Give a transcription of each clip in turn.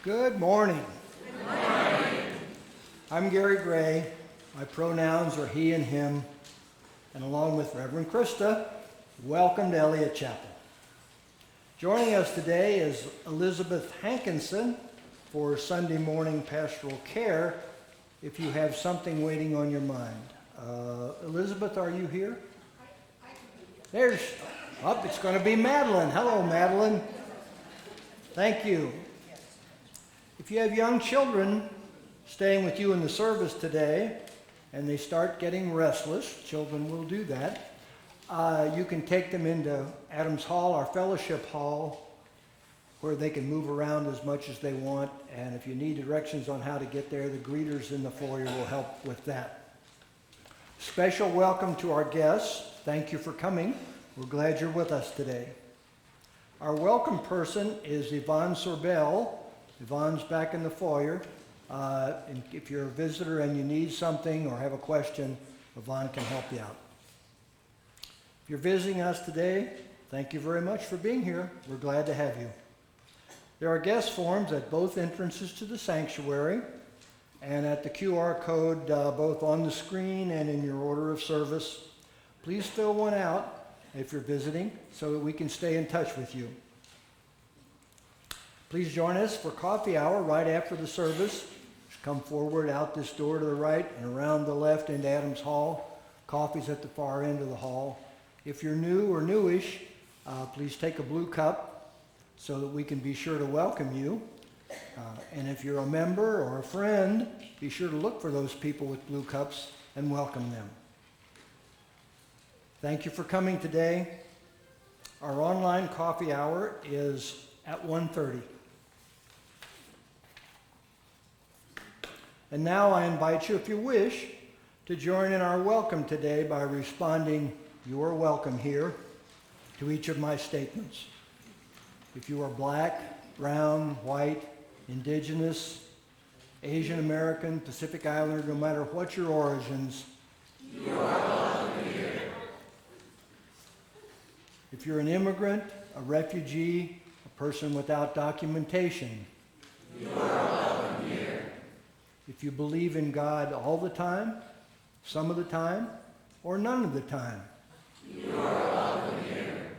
Good morning. Good morning. I'm Gary Gray. My pronouns are he and him. And along with Reverend Krista, welcome to Eliot Chapel. Joining us today is Elizabeth Hankinson for Sunday morning pastoral care, if you have something waiting on your mind. Elizabeth, are you here? It's going to be Madeline. Hello, Madeline. Thank you. If you have young children staying with you in the service today, and they start getting restless, children will do that, you can take them into Adams Hall, our fellowship hall, where they can move around as much as they want, and if you need directions on how to get there, the greeters in the foyer will help with that. Special welcome to our guests. Thank you for coming. We're glad you're with us today. Our welcome person is Yvonne Sorbel. Yvonne's back in the foyer. And if you're a visitor and you need something or have a question, Yvonne can help you out. If you're visiting us today, thank you very much for being here. We're glad to have you. There are guest forms at both entrances to the sanctuary and at the QR code both on the screen and in your order of service. Please fill one out if you're visiting so that we can stay in touch with you. Please join us for coffee hour right after the service. Come forward out this door to the right and around the left into Adams Hall. Coffee's at the far end of the hall. If you're new or newish, please take a blue cup so that we can be sure to welcome you. And if you're a member or a friend, be sure to look for those people with blue cups and welcome them. Thank you for coming today. Our online coffee hour is at 1:30. And now I invite you, if you wish, to join in our welcome today by responding, "You're welcome here," to each of my statements. If you are black, brown, white, indigenous, Asian American, Pacific Islander, no matter what your origins, you are welcome here. If you're an immigrant, a refugee, a person without documentation, you are welcome here. If you believe in God all the time, some of the time, or none of the time, you are welcome here.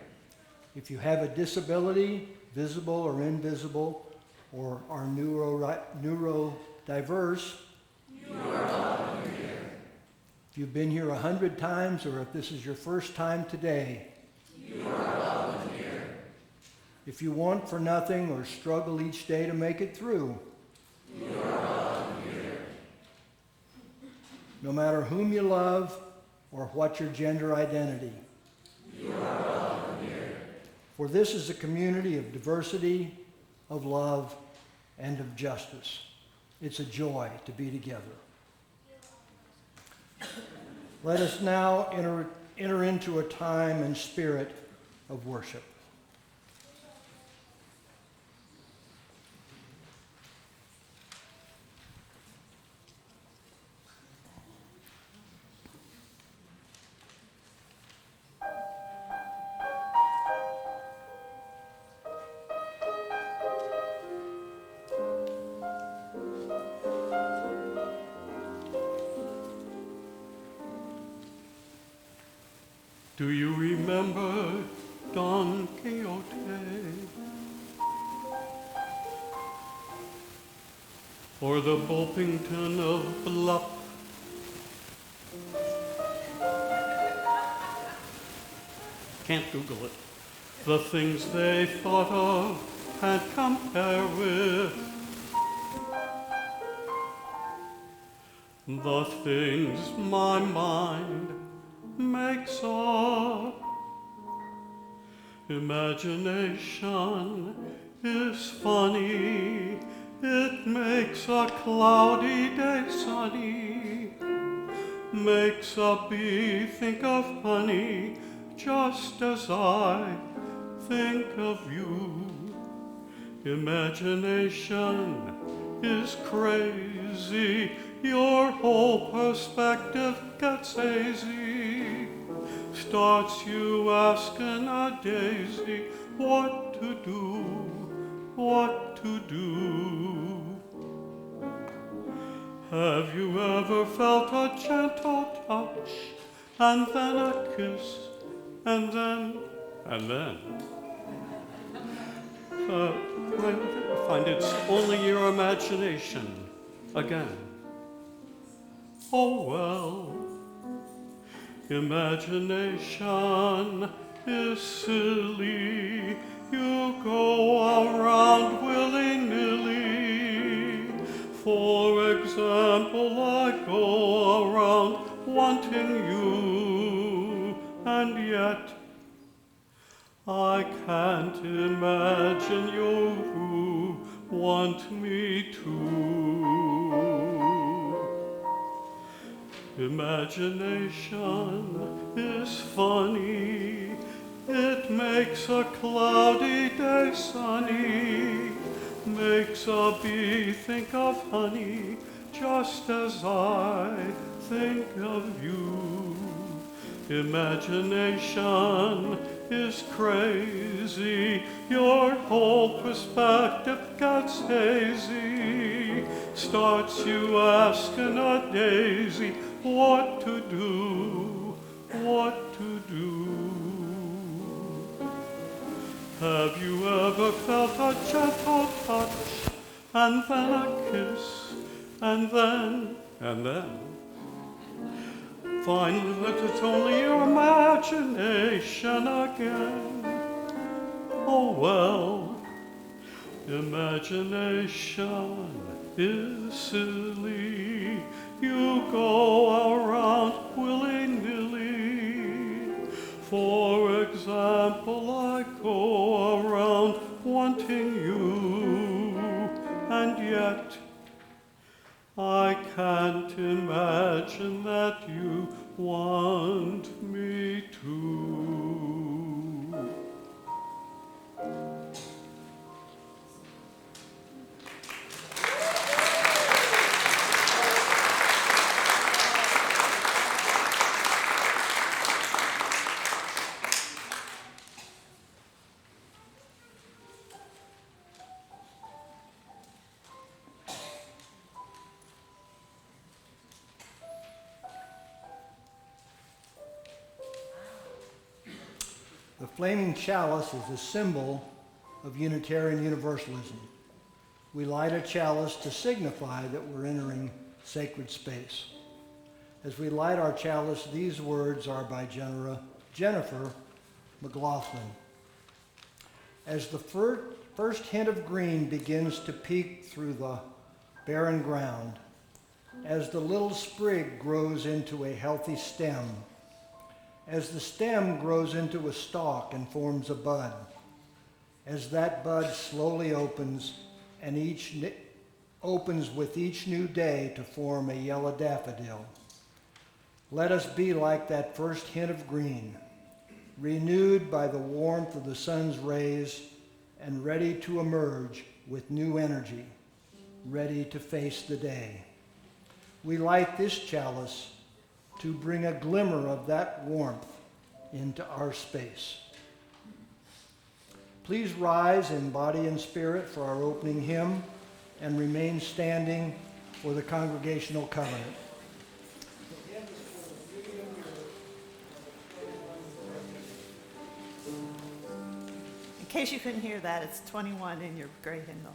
If you have a disability, visible or invisible, or are neurodiverse, you are welcome here. If you've been here 100 times, or if this is your first time today, you are welcome here. If you want for nothing or struggle each day to make it through, you are welcome here. No matter whom you love or what your gender identity, you are welcome here. For this is a community of diversity, of love, and of justice. It's a joy to be together. Let us now enter into a time and spirit of worship. Do you remember Don Quixote? Or the Bulpington of Bluff? Can't Google it. The things they thought of and compare with. The things my mind makes up. Imagination is funny. It makes a cloudy day sunny. Makes a bee think of honey, just as I think of you. Imagination is crazy. Your whole perspective gets hazy. Starts you asking a daisy what to do, what to to do. Have you ever felt a gentle touch, and then a kiss, and then? I find it's only your imagination again. Oh well, imagination is silly. You go around willy-nilly. For example, I go around wanting you, and yet I can't imagine you want me to. Imagination is funny. It makes a cloudy day sunny, makes a bee think of honey, just as I think of you. Imagination is crazy, your whole perspective gets hazy, starts you asking a daisy what to do, what to do. Have you ever felt a gentle touch, and then a kiss, and then? Find that it's only your imagination again. Oh well, imagination is silly. You go around willy-nilly. For example, I go around wanting you, and yet I can't imagine that you want me to. The flaming chalice is a symbol of Unitarian Universalism. We light a chalice to signify that we're entering sacred space. As we light our chalice, these words are by Jennifer McLaughlin. As the first hint of green begins to peek through the barren ground, as the little sprig grows into a healthy stem, as the stem grows into a stalk and forms a bud, as that bud slowly opens and opens with each new day to form a yellow daffodil, let us be like that first hint of green, renewed by the warmth of the sun's rays and ready to emerge with new energy, ready to face the day. We light this chalice to bring a glimmer of that warmth into our space. Please rise in body and spirit for our opening hymn and remain standing for the congregational covenant. In case you couldn't hear that, it's 21 in your gray hymnal.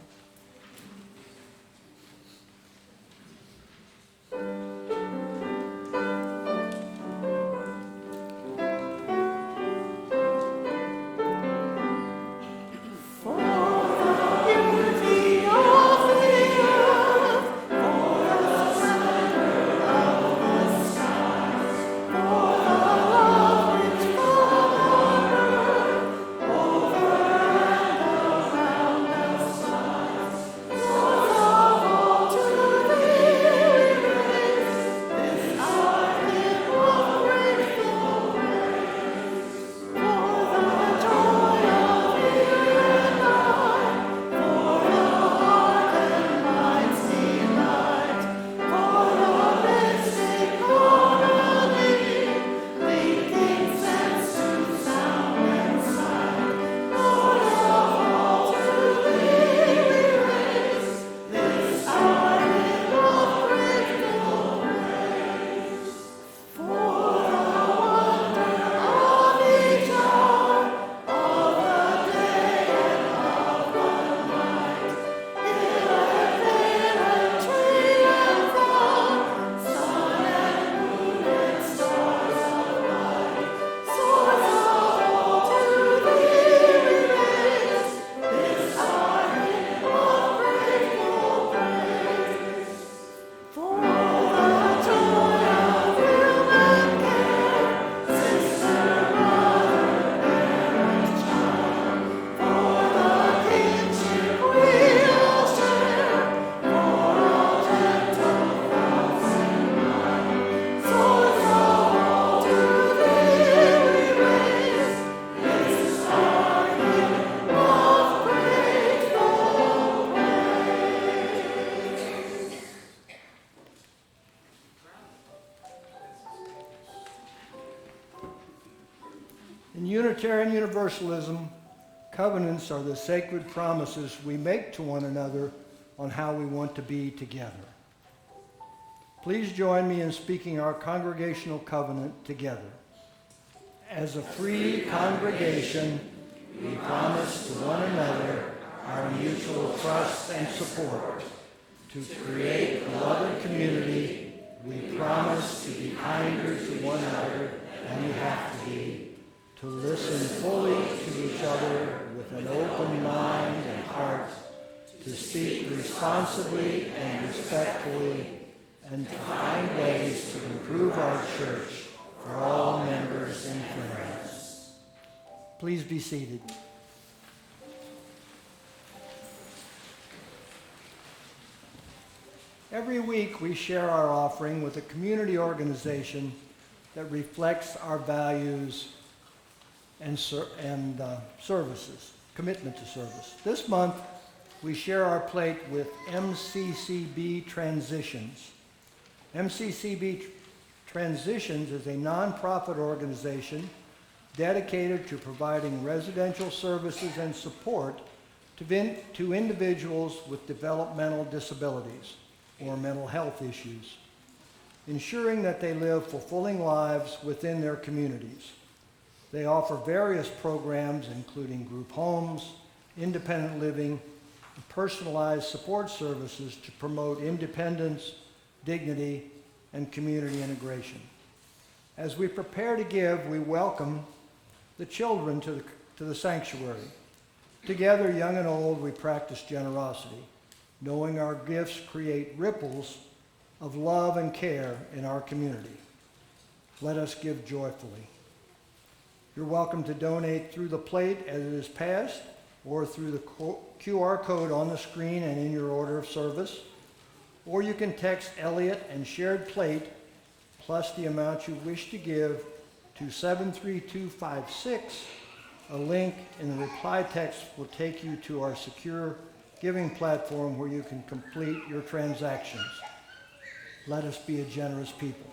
Unitarian Universalism, covenants are the sacred promises we make to one another on how we want to be together. Please join me in speaking our congregational covenant together. As a free congregation, we promise to one another our mutual trust and support. To create a loving community, we promise to be kinder to one another than we have to be, to listen fully to each other with an open mind and heart, to speak responsibly and respectfully, and to find ways to improve our church for all members and friends. Please be seated. Every week we share our offering with a community organization that reflects our values and services, commitment to service. This month we share our plate with MCCB Transitions. MCCB Transitions is a nonprofit organization dedicated to providing residential services and support to individuals with developmental disabilities or mental health issues, ensuring that they live fulfilling lives within their communities. They offer various programs, including group homes, independent living, and personalized support services to promote independence, dignity, and community integration. As we prepare to give, we welcome the children to the sanctuary. Together, young and old, we practice generosity, knowing our gifts create ripples of love and care in our community. Let us give joyfully. You're welcome to donate through the plate as it is passed, or through the QR code on the screen and in your order of service. Or you can text Eliot and shared plate plus the amount you wish to give to 73256. A link in the reply text will take you to our secure giving platform where you can complete your transactions. Let us be a generous people.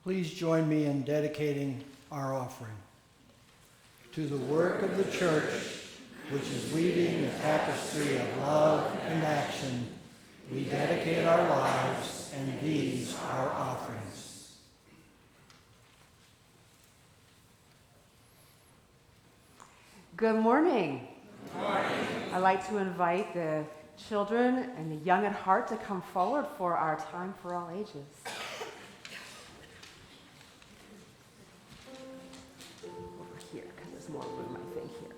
Please join me in dedicating our offering. To the work of the church, which is weaving the tapestry of love and action, we dedicate our lives and these our offerings. Good morning. Good morning. I'd like to invite the children and the young at heart to come forward for our time for all ages. Over here, because there's more room, I think, here.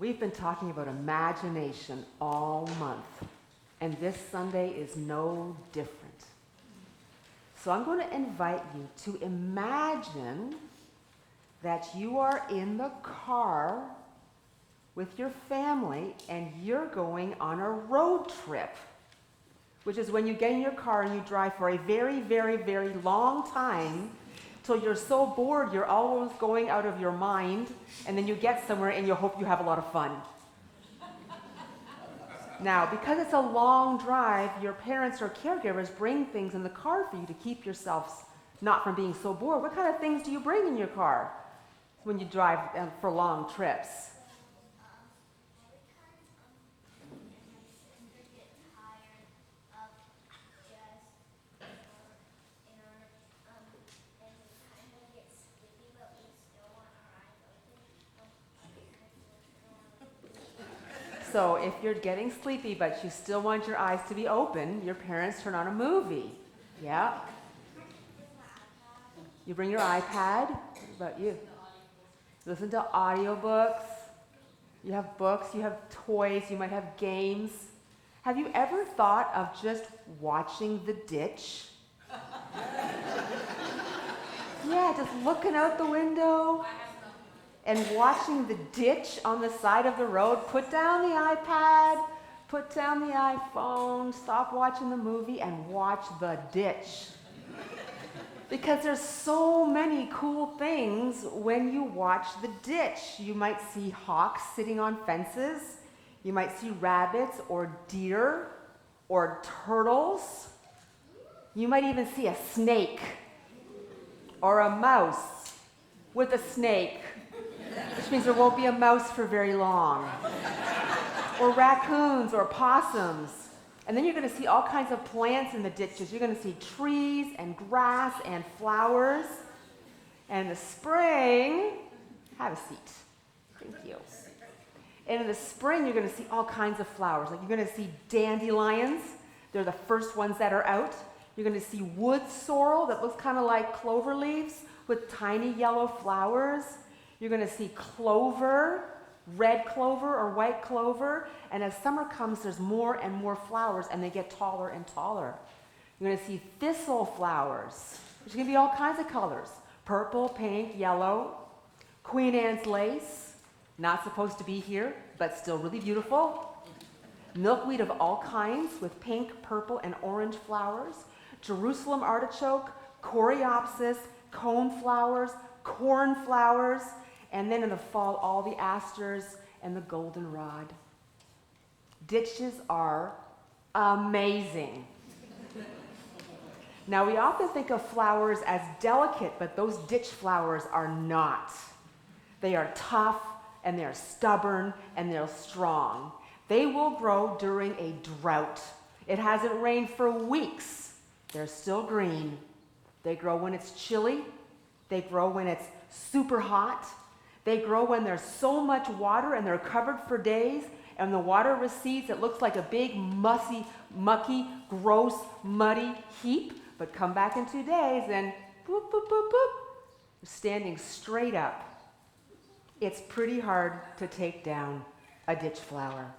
We've been talking about imagination all month, and this Sunday is no different. So I'm going to invite you to imagine that you are in the car with your family and you're going on a road trip, which is when you get in your car and you drive for a very, very, very long time till you're so bored you're almost going out of your mind, and then you get somewhere and you hope you have a lot of fun. Now, because it's a long drive, your parents or caregivers bring things in the car for you to keep yourselves not from being so bored. What kind of things do you bring in your car when you drive for long trips? So if you're getting sleepy but you still want your eyes to be open, your parents turn on a movie. Yeah. You bring your iPad. What about you? Listen to audiobooks. You have books, you have toys, you might have games. Have you ever thought of just watching the ditch? Yeah, just looking out the window and watching the ditch on the side of the road. Put down the iPad, put down the iPhone, stop watching the movie and watch the ditch. Because there's so many cool things when you watch the ditch. You might see hawks sitting on fences. You might see rabbits or deer or turtles. You might even see a snake or a mouse with a snake, which means there won't be a mouse for very long. Or raccoons or possums. And then you're going to see all kinds of plants in the ditches. You're going to see trees and grass and flowers. And in the spring, have a seat. Thank you. And in the spring, you're going to see all kinds of flowers. Like you're going to see dandelions. They're the first ones that are out. You're going to see wood sorrel that looks kind of like clover leaves with tiny yellow flowers. You're going to see clover, red clover or white clover. And as summer comes, there's more and more flowers, and they get taller and taller. You're going to see thistle flowers, which can be all kinds of colors. Purple, pink, yellow. Queen Anne's lace, not supposed to be here, but still really beautiful. Milkweed of all kinds with pink, purple, and orange flowers. Jerusalem artichoke, coreopsis, coneflowers, cornflowers, and then in the fall, all the asters and the goldenrod. Ditches are amazing. Now, we often think of flowers as delicate, but those ditch flowers are not. They are tough, and they're stubborn, and they're strong. They will grow during a drought. It hasn't rained for weeks. They're still green. They grow when it's chilly. They grow when it's super hot. They grow when there's so much water and they're covered for days, and the water recedes. It looks like a big, mucky, gross, muddy heap, but come back in 2 days and boop, boop, boop, boop, standing straight up. It's pretty hard to take down a ditch flower.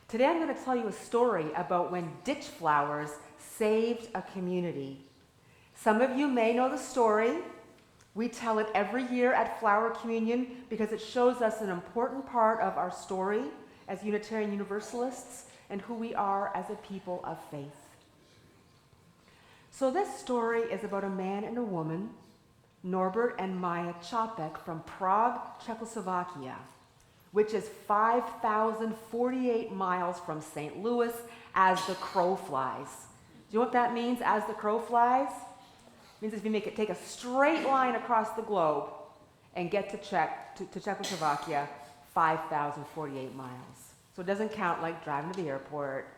Today I'm going to tell you a story about when ditch flowers saved a community. Some of you may know the story. We tell it every year at Flower Communion because it shows us an important part of our story as Unitarian Universalists and who we are as a people of faith. So this story is about a man and a woman, Norbert and Maya Capek from Prague, Czechoslovakia, which is 5,048 miles from St. Louis as the crow flies. Do you know what that means, as the crow flies? It means if you take a straight line across the globe and get to Czechoslovakia, 5,048 miles. So it doesn't count like driving to the airport,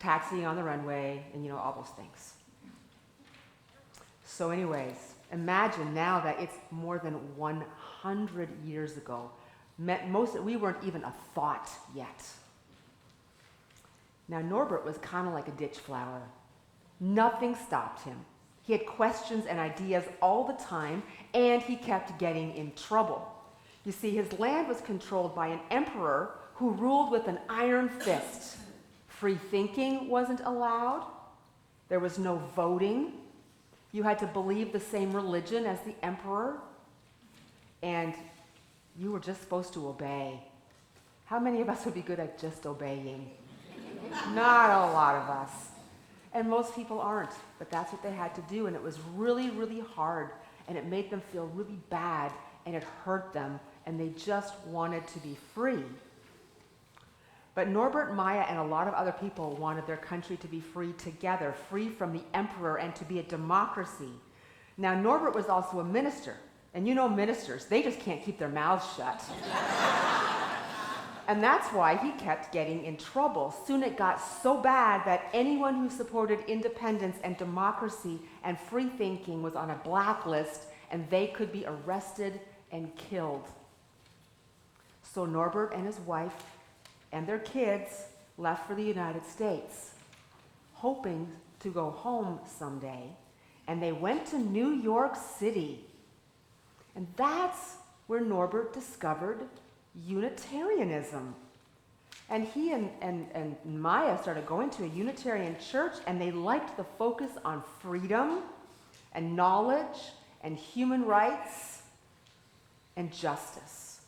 taxiing on the runway, and all those things. So anyways, imagine now that it's more than 100 years ago. We weren't even a thought yet. Now Norbert was kind of like a ditch flower. Nothing stopped him. He had questions and ideas all the time, and he kept getting in trouble. You see, his land was controlled by an emperor who ruled with an iron fist. Free thinking wasn't allowed. There was no voting. You had to believe the same religion as the emperor. And you were just supposed to obey. How many of us would be good at just obeying? Not a lot of us. And most people aren't, but that's what they had to do, and it was really, really hard, and it made them feel really bad, and it hurt them, and they just wanted to be free. But Norbert, Maya, and a lot of other people wanted their country to be free together, free from the emperor, and to be a democracy. Now, Norbert was also a minister, and ministers, they just can't keep their mouths shut. And that's why he kept getting in trouble. Soon it got so bad that anyone who supported independence and democracy and free thinking was on a blacklist, and they could be arrested and killed. So Norbert and his wife and their kids left for the United States, hoping to go home someday. And they went to New York City. And that's where Norbert discovered Unitarianism. And he and Maya started going to a Unitarian church, and they liked the focus on freedom and knowledge and human rights and justice.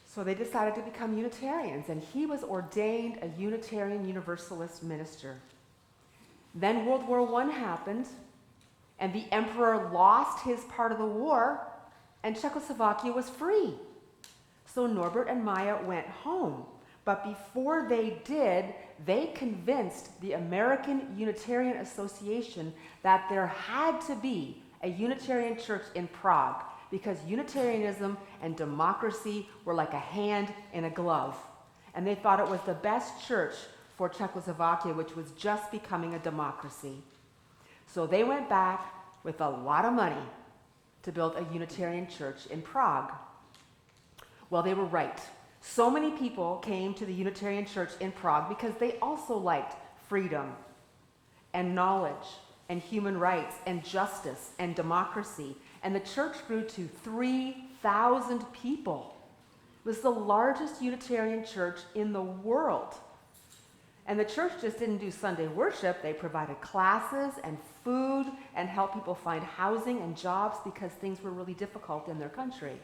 So they decided to become Unitarians, and he was ordained a Unitarian Universalist minister. Then World War I happened, and the emperor lost his part of the war, and Czechoslovakia was free. So Norbert and Maya went home. But before they did, they convinced the American Unitarian Association that there had to be a Unitarian church in Prague, because Unitarianism and democracy were like a hand in a glove. And they thought it was the best church for Czechoslovakia, which was just becoming a democracy. So they went back with a lot of money to build a Unitarian church in Prague. Well, they were right. So many people came to the Unitarian church in Prague because they also liked freedom and knowledge and human rights and justice and democracy. And the church grew to 3,000 people. It was the largest Unitarian church in the world. And the church just didn't do Sunday worship. They provided classes and food and helped people find housing and jobs because things were really difficult in their country.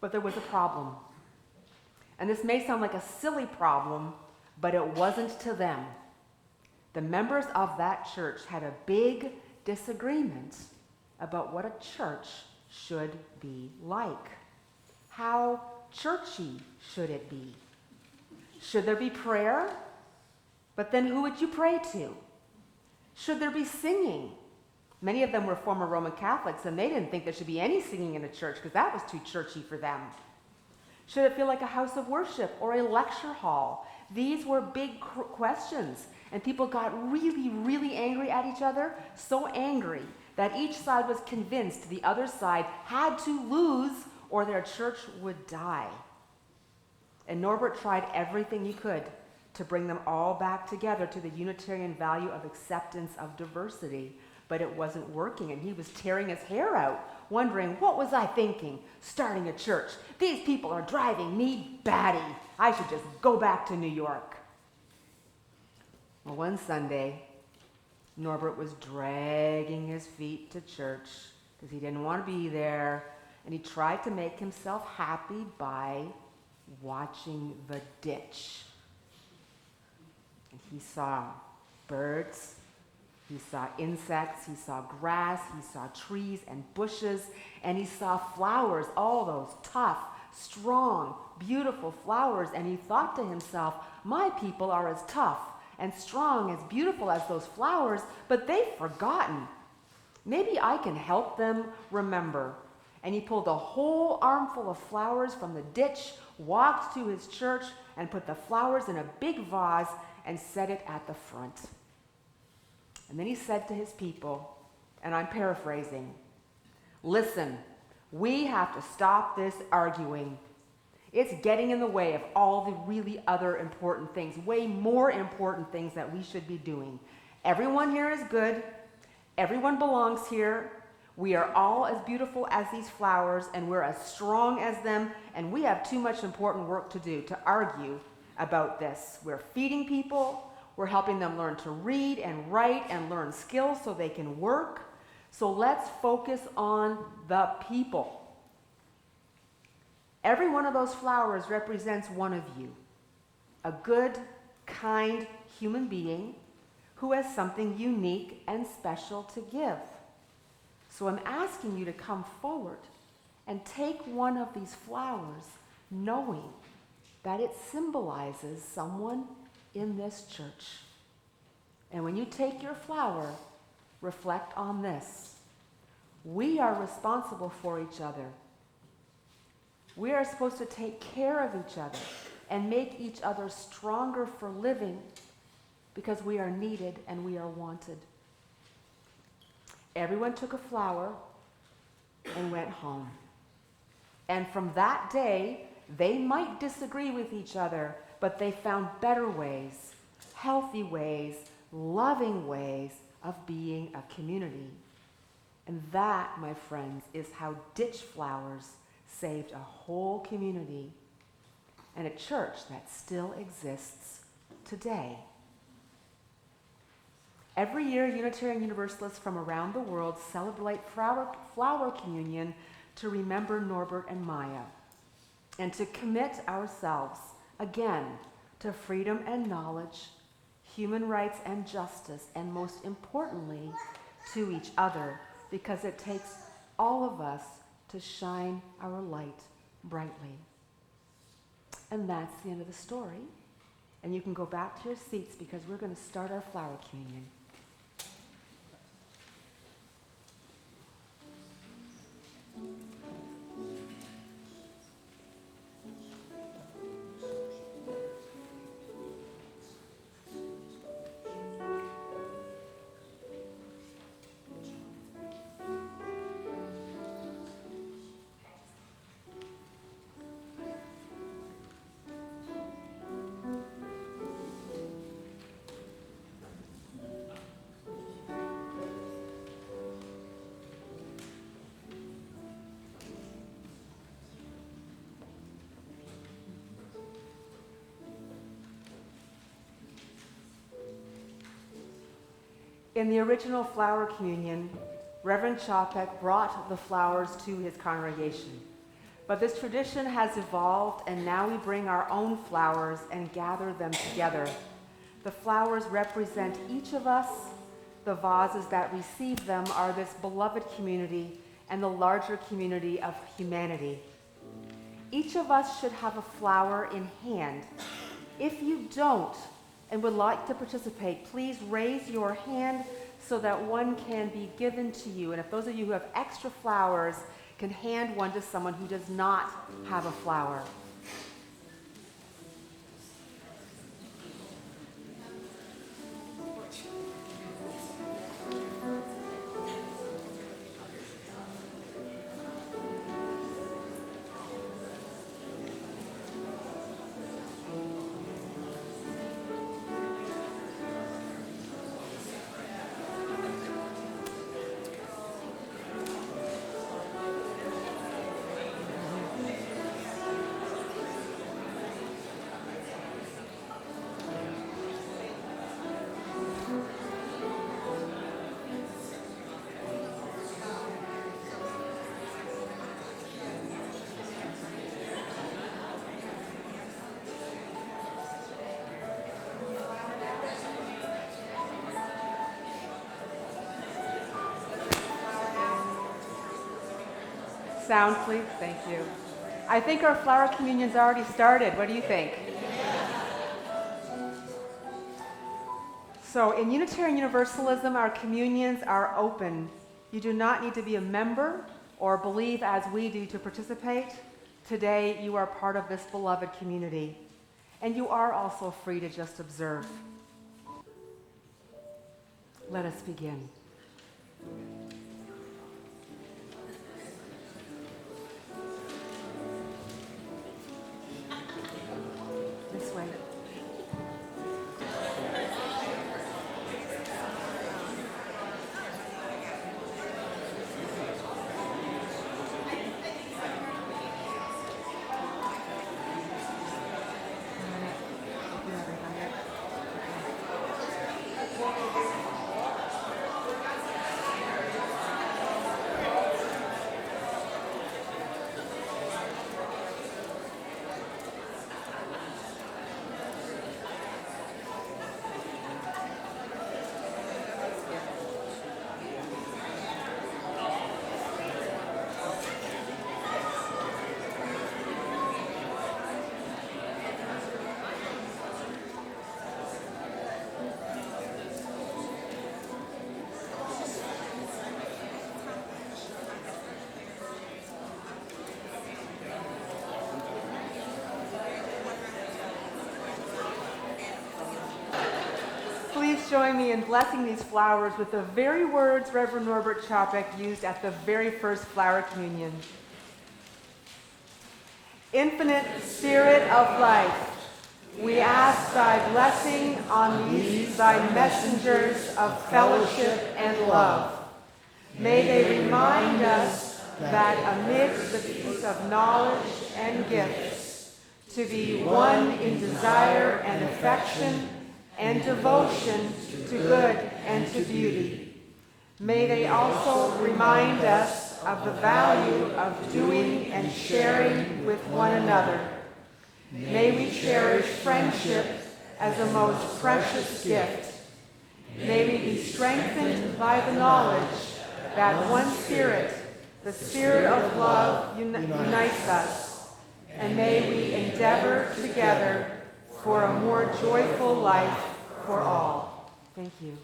But there was a problem. And this may sound like a silly problem, but it wasn't to them. The members of that church had a big disagreement about what a church should be like. How churchy should it be? Should there be prayer? But then who would you pray to? Should there be singing? Many of them were former Roman Catholics, and they didn't think there should be any singing in a church because that was too churchy for them. Should it feel like a house of worship or a lecture hall? These were big questions, and people got really, really angry at each other, so angry that each side was convinced the other side had to lose or their church would die. And Norbert tried everything he could to bring them all back together to the Unitarian value of acceptance of diversity. But it wasn't working, and he was tearing his hair out, wondering, what was I thinking, starting a church? These people are driving me batty. I should just go back to New York. Well, one Sunday, Norbert was dragging his feet to church because he didn't want to be there, and he tried to make himself happy by watching the ditch. And he saw birds, he saw insects, he saw grass, he saw trees and bushes, and he saw flowers, all those tough, strong, beautiful flowers, and he thought to himself, my people are as tough and strong, as beautiful as those flowers, but they've forgotten. Maybe I can help them remember. And he pulled a whole armful of flowers from the ditch, walked to his church, and put the flowers in a big vase and set it at the front. And then he said to his people, and I'm paraphrasing, listen, we have to stop this arguing. It's getting in the way of all the really other important things, way more important things that we should be doing. Everyone here is good. Everyone belongs here. We are all as beautiful as these flowers, and we're as strong as them, and we have too much important work to do to argue about this. We're feeding people. We're helping them learn to read and write and learn skills so they can work. So let's focus on the people. Every one of those flowers represents one of you, a good, kind human being who has something unique and special to give. So I'm asking you to come forward and take one of these flowers, knowing that it symbolizes someone in this church. And when you take your flower, reflect on this. We are responsible for each other. We are supposed to take care of each other and make each other stronger for living because we are needed and we are wanted. Everyone took a flower and went home. And from that day, they might disagree with each other, but they found better ways, healthy ways, loving ways of being a community. And that, my friends, is how ditch flowers saved a whole community and a church that still exists today. Every year, Unitarian Universalists from around the world celebrate flower communion to remember Norbert and Maya and to commit ourselves, again, to freedom and knowledge, human rights and justice, and most importantly, to each other, because it takes all of us to shine our light brightly. And that's the end of the story. And you can go back to your seats because we're going to start our flower communion. In the original flower communion, Reverend Capek brought the flowers to his congregation. But this tradition has evolved, and now we bring our own flowers and gather them together. The flowers represent each of us. The vases that receive them are this beloved community and the larger community of humanity. Each of us should have a flower in hand. If you don't, and would like to participate, please raise your hand so that one can be given to you. And if those of you who have extra flowers can hand one to someone who does not have a flower. sound, please? Thank you. I think our flower communion's already started. What do you think? So in Unitarian Universalism, our communions are open. You do not need to be a member or believe as we do to participate. Today, you are part of this beloved community. And you are also free to just observe. Let us begin. This way. Please join me in blessing these flowers with the very words Reverend Norbert Capek used at the very first flower communion. Infinite Spirit of life, we ask thy blessing on these thy messengers of fellowship and love. May they remind us that amidst the peace of knowledge and gifts, to be one in desire and affection and devotion to good and to beauty. May they also remind us of the value of doing and sharing with one another. May we cherish friendship as a most precious gift. May we be strengthened by the knowledge that one Spirit, the Spirit of love, unites us. And may we endeavor together for a more joyful life for all. Thank you.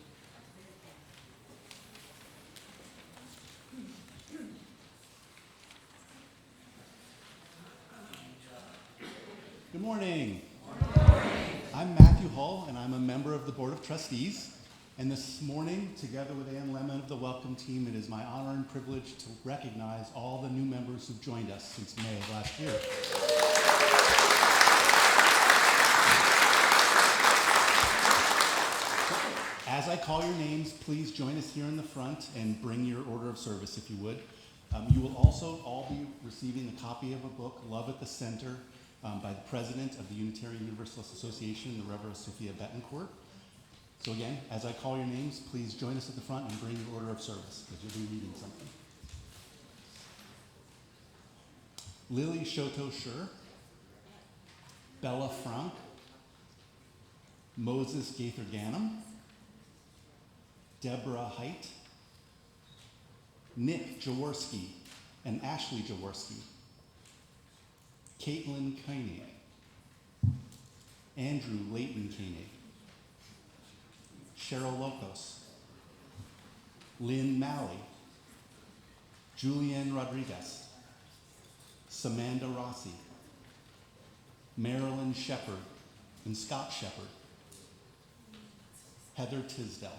Good morning. I'm Matthew Hull, and I'm a member of the Board of Trustees. And this morning, together with Ann Lemon of the Welcome Team, it is my honor and privilege to recognize all the new members who've joined us since May of last year. As I call your names, please join us here in the front and bring your order of service if you would. You will also all be receiving a copy of a book, Love at the Center, by the president of the Unitarian Universalist Association, the Reverend Sophia Betancourt. So again, as I call your names, please join us at the front and bring your order of service, because you'll be reading something. Lily Shoto-Schur, Bella Frank, Moses Gaither-Ganem, Deborah Height, Nick Jaworski and Ashley Jaworski, Caitlin Koenig, Andrew Leighton Koenig, Cheryl Locos, Lynn Malley, Julianne Rodriguez, Samantha Rossi, Marilyn Shepard and Scott Shepard, Heather Tisdale.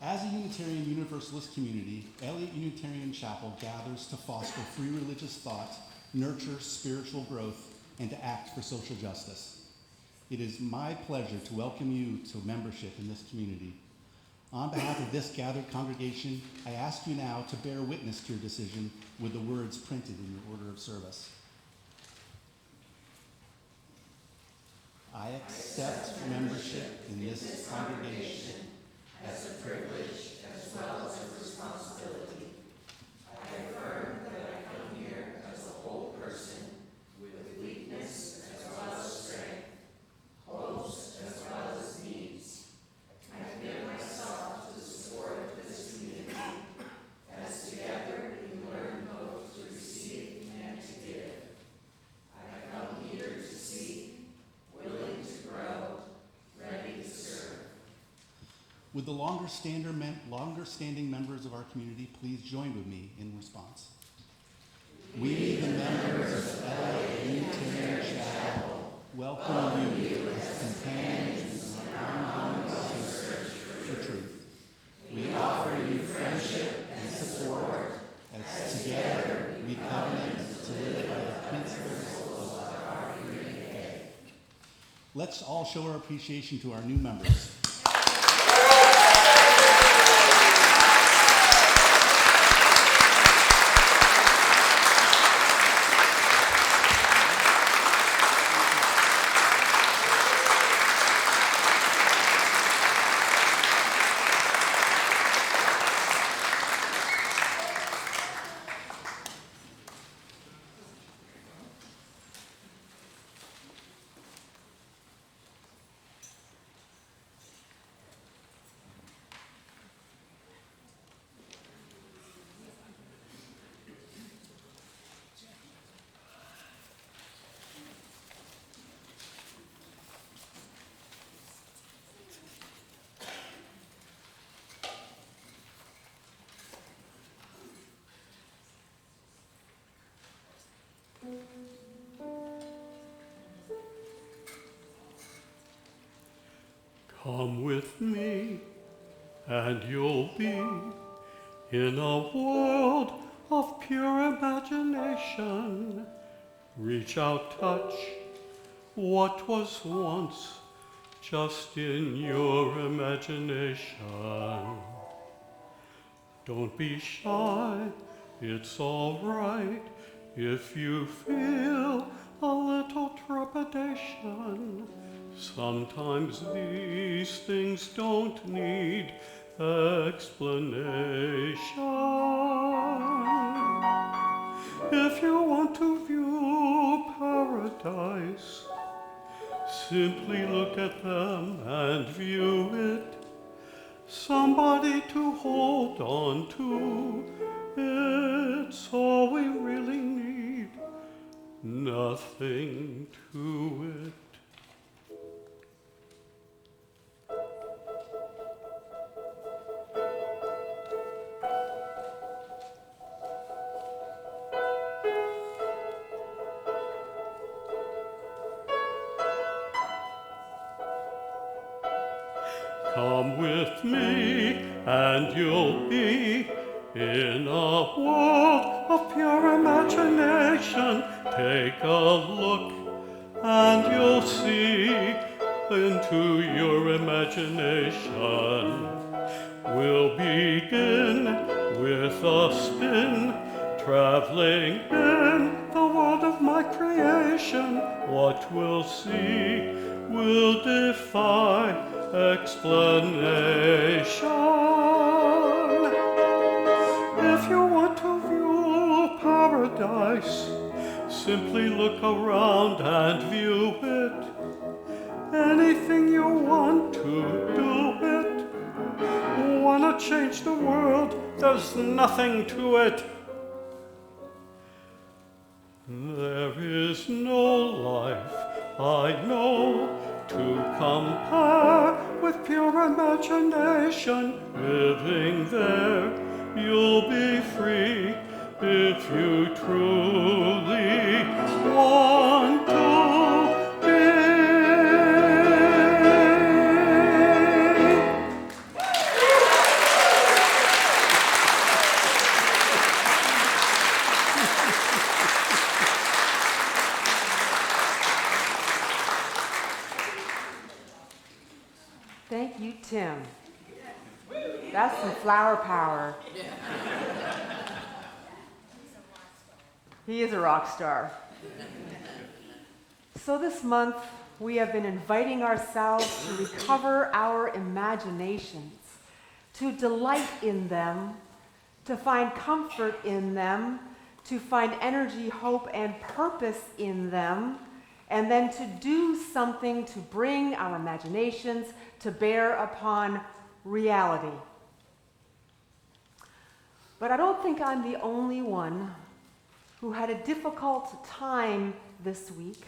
As a Unitarian Universalist community, Eliot Unitarian Chapel gathers to foster free religious thought, nurture spiritual growth, and to act for social justice. It is my pleasure to welcome you to membership in this community. On behalf of this gathered congregation, I ask you now to bear witness to your decision with the words printed in your order of service. I accept membership in this congregation as a privilege as well as a responsibility. I affirm that I come here as a whole person with weakness as well as strength, hopes as well as needs. I commit myself to the support of this community as together we learn both to receive and to give. I come here to seek, willing to grow, ready to serve. Would the longer-standing members of our community please join with me in response? We, the members of Eliot Unitarian Chapel, welcome you as companions in our ongoing search for truth. We offer you friendship and support as together we covenant to live by the principles of our community faith. Let's all show our appreciation to our new members. Come with me, and you'll be in a world of pure imagination. Reach out, touch what was once just in your imagination. Don't be shy, it's all right if you feel a little trepidation. Sometimes these things don't need explanation. If you want to view paradise, simply look at them and view it. Somebody to hold on to, it's all we really need, nothing to it. Come with me, and you'll be in a world of pure imagination. Take a look, and you'll see into your imagination. We'll begin with a spin, traveling in the world of my creation. What we'll see will defy explanation. If you want to view paradise, simply look around and view it. Anything you want to do it. Wanna change the world, there's nothing to it. There is no life I know to compare with pure imagination. Living there, you'll be free if you truly want to be. That's some flower power. He is a rock star. So this month, we have been inviting ourselves to recover our imaginations, to delight in them, to find comfort in them, to find energy, hope, and purpose in them, and then to do something to bring our imaginations to bear upon reality. But I don't think I'm the only one who had a difficult time this week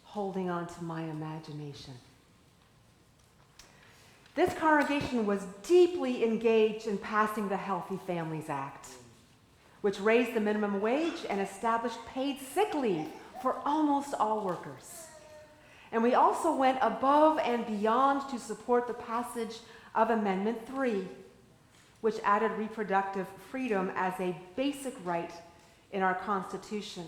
holding on to my imagination. This congregation was deeply engaged in passing the Healthy Families Act, which raised the minimum wage and established paid sick leave for almost all workers. And we also went above and beyond to support the passage of Amendment 3, which added reproductive freedom as a basic right in our Constitution.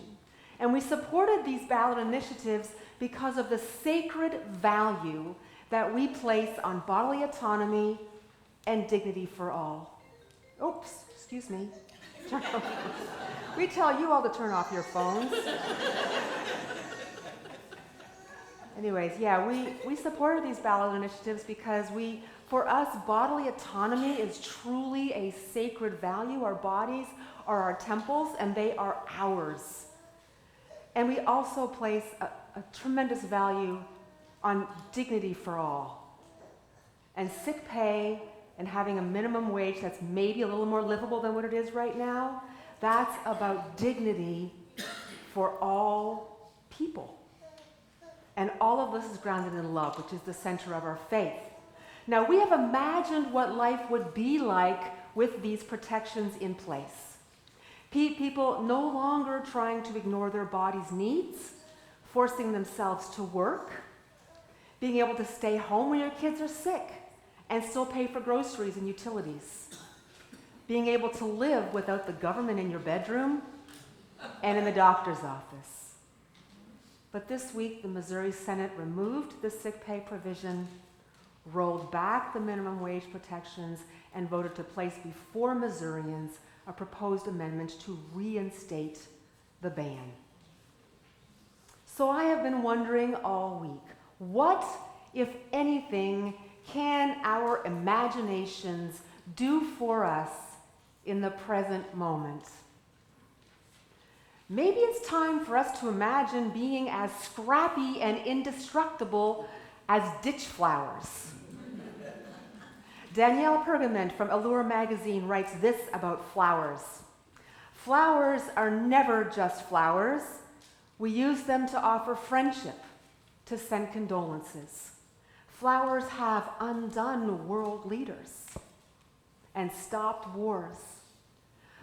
And we supported these ballot initiatives because of the sacred value that we place on bodily autonomy and dignity for all. Oops, excuse me. We tell you all to turn off your phones. Anyways, yeah, we supported these ballot initiatives because for us, bodily autonomy is truly a sacred value. Our bodies are our temples, and they are ours. And we also place a tremendous value on dignity for all. And sick pay and having a minimum wage that's maybe a little more livable than what it is right now, that's about dignity for all people. And all of this is grounded in love, which is the center of our faith. Now, we have imagined what life would be like with these protections in place. People no longer trying to ignore their body's needs, forcing themselves to work, being able to stay home when your kids are sick and still pay for groceries and utilities, being able to live without the government in your bedroom and in the doctor's office. But this week, the Missouri Senate removed the sick pay provision, rolled back the minimum wage protections, and voted to place before Missourians a proposed amendment to reinstate the ban. So I have been wondering all week, what, if anything, can our imaginations do for us in the present moment? Maybe it's time for us to imagine being as scrappy and indestructible as ditch flowers. Danielle Pergament from Allure magazine writes this about flowers. Flowers are never just flowers. We use them to offer friendship, to send condolences. Flowers have undone world leaders and stopped wars.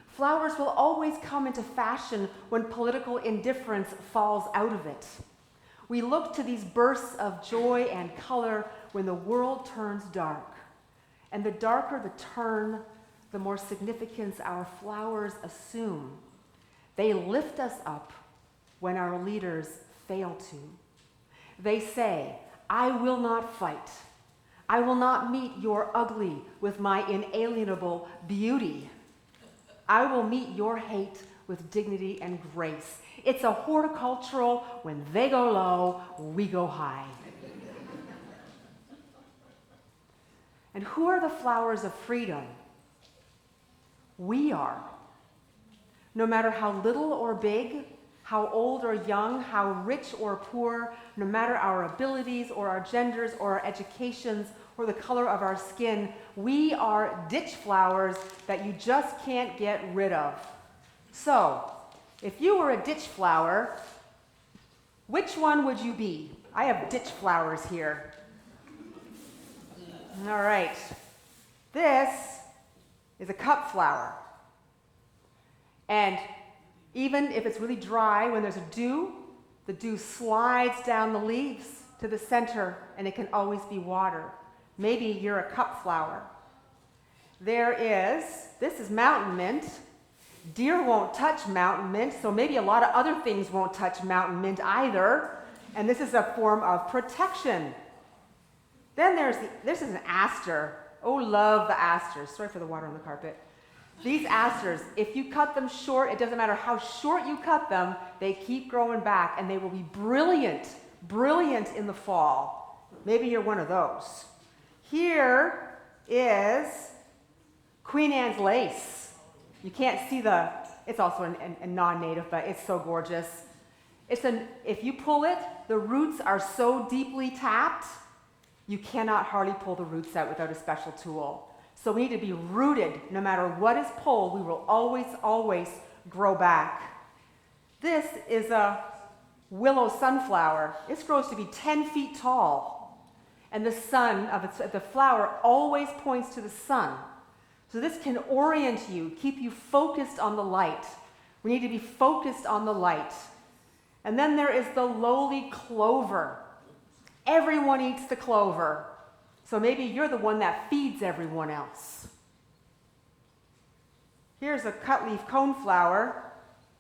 Flowers will always come into fashion when political indifference falls out of it. We look to these bursts of joy and color when the world turns dark. And the darker the turn, the more significance our flowers assume. They lift us up when our leaders fail to. They say, I will not fight. I will not meet your ugly with my inalienable beauty. I will meet your hate with dignity and grace. It's a horticultural, when they go low, we go high. And who are the flowers of freedom? We are. No matter how little or big, how old or young, how rich or poor, no matter our abilities or our genders or our educations or the color of our skin, we are ditch flowers that you just can't get rid of. So, if you were a ditch flower, which one would you be? I have ditch flowers here. All right. This is a cup flower. And even if it's really dry, when there's a dew, the dew slides down the leaves to the center, and it can always be water. Maybe you're a cup flower. This is mountain mint. Deer won't touch mountain mint, so maybe a lot of other things won't touch mountain mint either. And this is a form of protection. Then this is an aster. Oh, love the asters. Sorry for the water on the carpet. These asters, if you cut them short, it doesn't matter how short you cut them, they keep growing back and they will be brilliant, brilliant in the fall. Maybe you're one of those. Here is Queen Anne's lace. You can't see it's also a non-native, but it's so gorgeous. If you pull it, the roots are so deeply tapped, you cannot hardly pull the roots out without a special tool. So we need to be rooted. No matter what is pulled, we will always, always grow back. This is a willow sunflower. It grows to be 10 feet tall. And the the flower always points to the sun. So this can orient you, keep you focused on the light. We need to be focused on the light. And then there is the lowly clover. Everyone eats the clover. So maybe you're the one that feeds everyone else. Here's a cutleaf coneflower.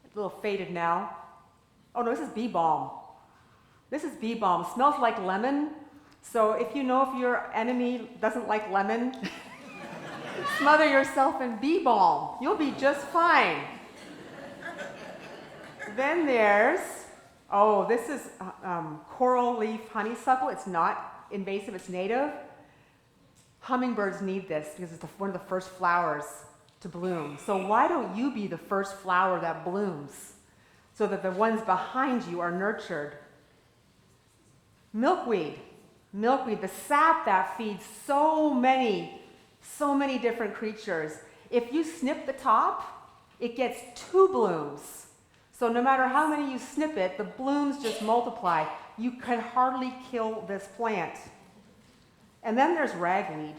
It's a little faded now. Oh no, this is bee balm. This is bee balm. It smells like lemon. So if you know if your enemy doesn't like lemon, smother yourself in bee balm. You'll be just fine. Then there's, this is coral leaf honeysuckle. It's not invasive, it's native. Hummingbirds need this because it's one of the first flowers to bloom. So why don't you be the first flower that blooms so that the ones behind you are nurtured? Milkweed. Milkweed, the sap that feeds so many different creatures. If you snip the top, it gets 2 blooms. So no matter how many you snip it, the blooms just multiply. You can hardly kill this plant. And then there's ragweed.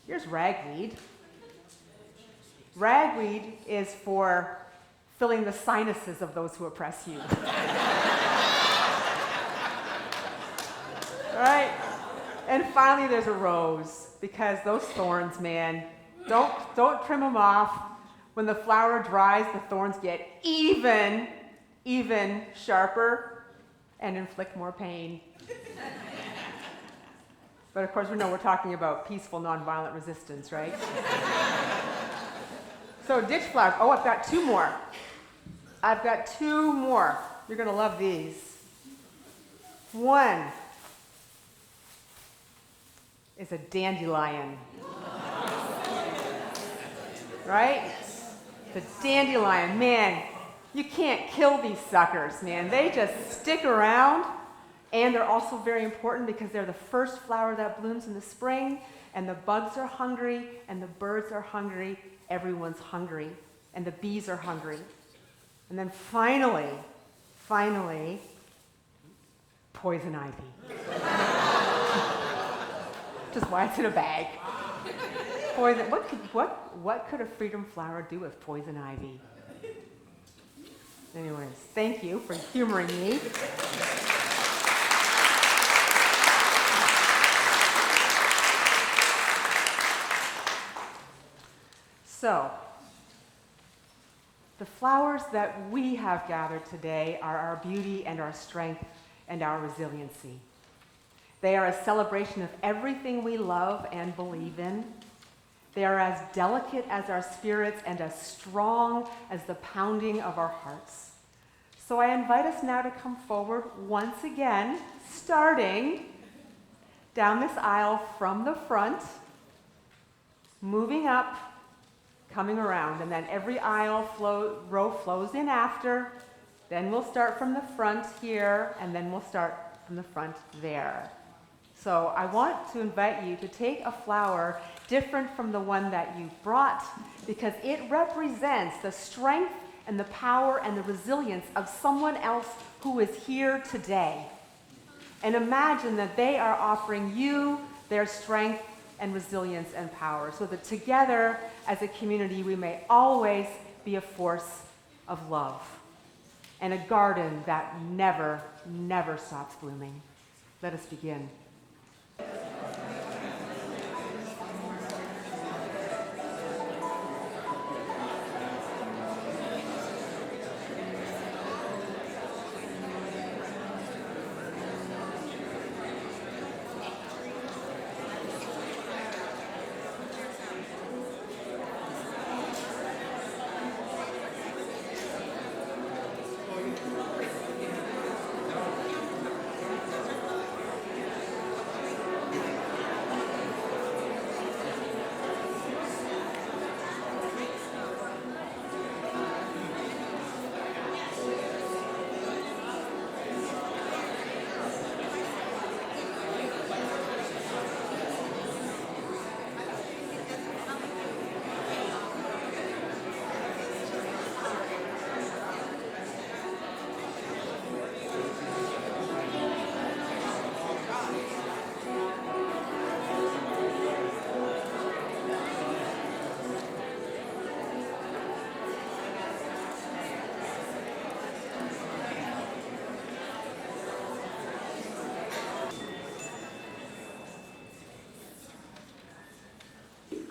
Here's ragweed. Ragweed is for filling the sinuses of those who oppress you. Right? And finally there's a rose, because those thorns, man, don't trim them off. When the flower dries, the thorns get even sharper and inflict more pain. But of course, we know we're talking about peaceful, nonviolent resistance, right? So ditch flowers. Oh, I've got 2 more. You're going to love these. One is a dandelion. Right? The dandelion, man, you can't kill these suckers, man. They just stick around. And they're also very important because they're the first flower that blooms in the spring, and the bugs are hungry, and the birds are hungry, everyone's hungry, and the bees are hungry. And then finally, poison ivy. Which is why it's in a bag. Poison, what could a freedom flower do with poison ivy? Anyways, thank you for humoring me. So, the flowers that we have gathered today are our beauty and our strength and our resiliency. They are a celebration of everything we love and believe in. They are as delicate as our spirits and as strong as the pounding of our hearts. So I invite us now to come forward once again, starting down this aisle from the front, moving up, coming around, and then every row flows in after. Then we'll start from the front here, and then we'll start from the front there. So I want to invite you to take a flower different from the one that you brought, because it represents the strength and the power and the resilience of someone else who is here today. And imagine that they are offering you their strength and resilience and power, so that together as a community we may always be a force of love and a garden that never stops blooming. Let us begin.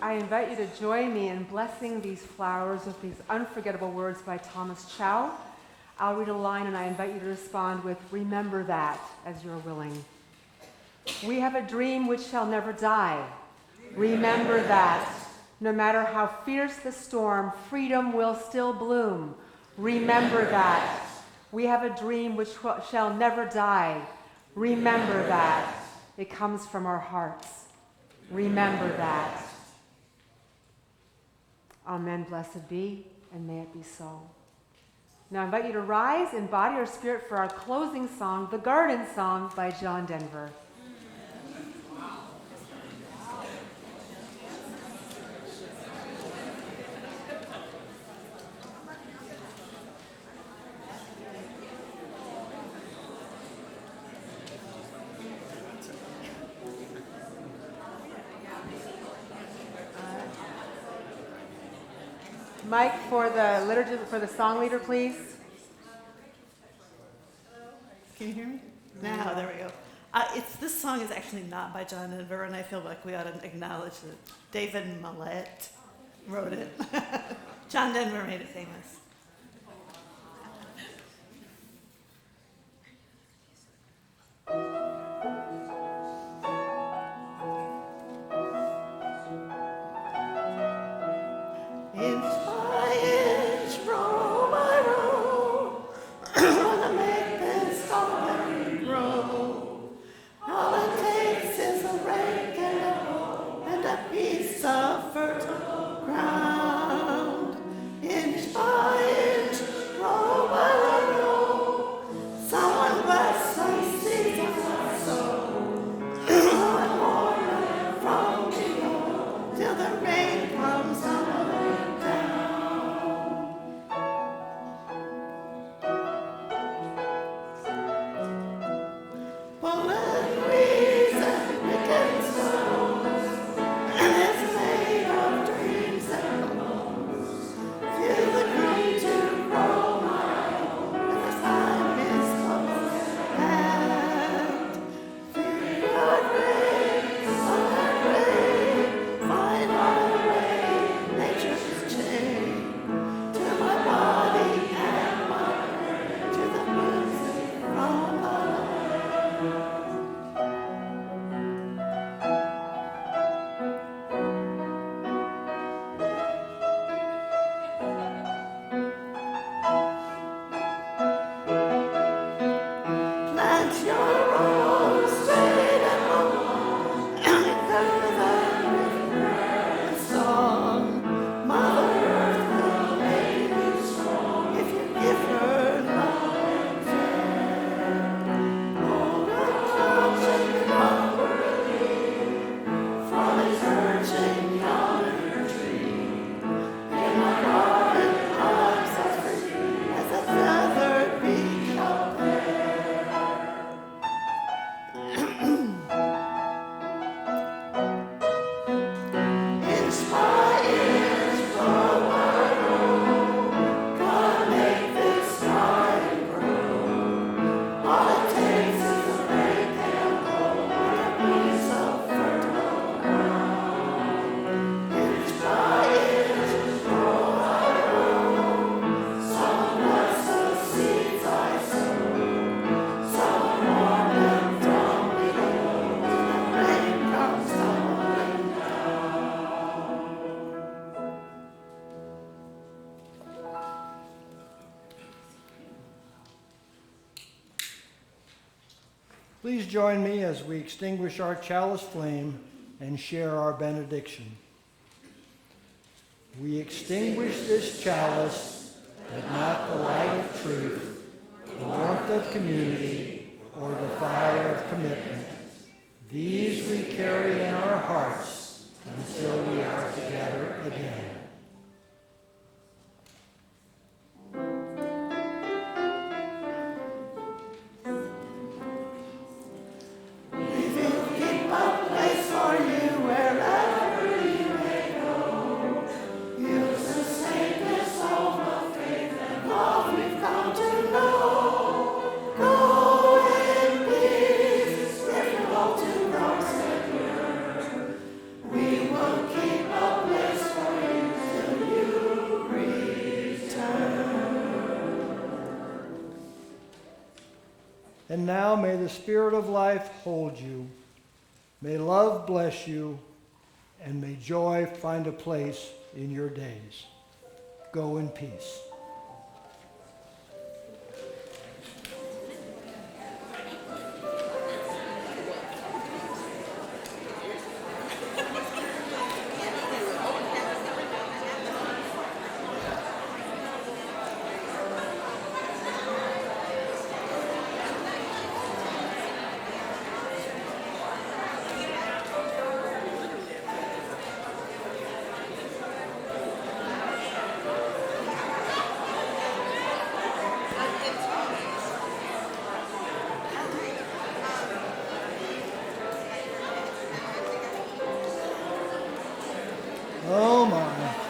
I invite you to join me in blessing these flowers with these unforgettable words by Thomas Chow. I'll read a line and I invite you to respond with, "Remember that," as you're willing. We have a dream which shall never die. Remember that. No matter how fierce the storm, freedom will still bloom. Remember that. We have a dream which shall never die. Remember that. It comes from our hearts. Remember that. Amen, blessed be, and may it be so. Now I invite you to rise in body or spirit for our closing song, The Garden Song by John Denver. Mike, for the liturgy, for the song leader, please. Can you hear me? Now, there we go. This song is actually not by John Denver, and I feel like we ought to acknowledge that David Millett wrote it. John Denver made it famous. Please join me as we extinguish our chalice flame and share our benediction. We extinguish this chalice, but not the light of truth, the warmth of community, or the fire of commitment. These we carry in our hearts until we are together again. We will keep now may the Spirit of life hold you. May love bless you, and may joy find a place in your days. Go in peace. Oh my.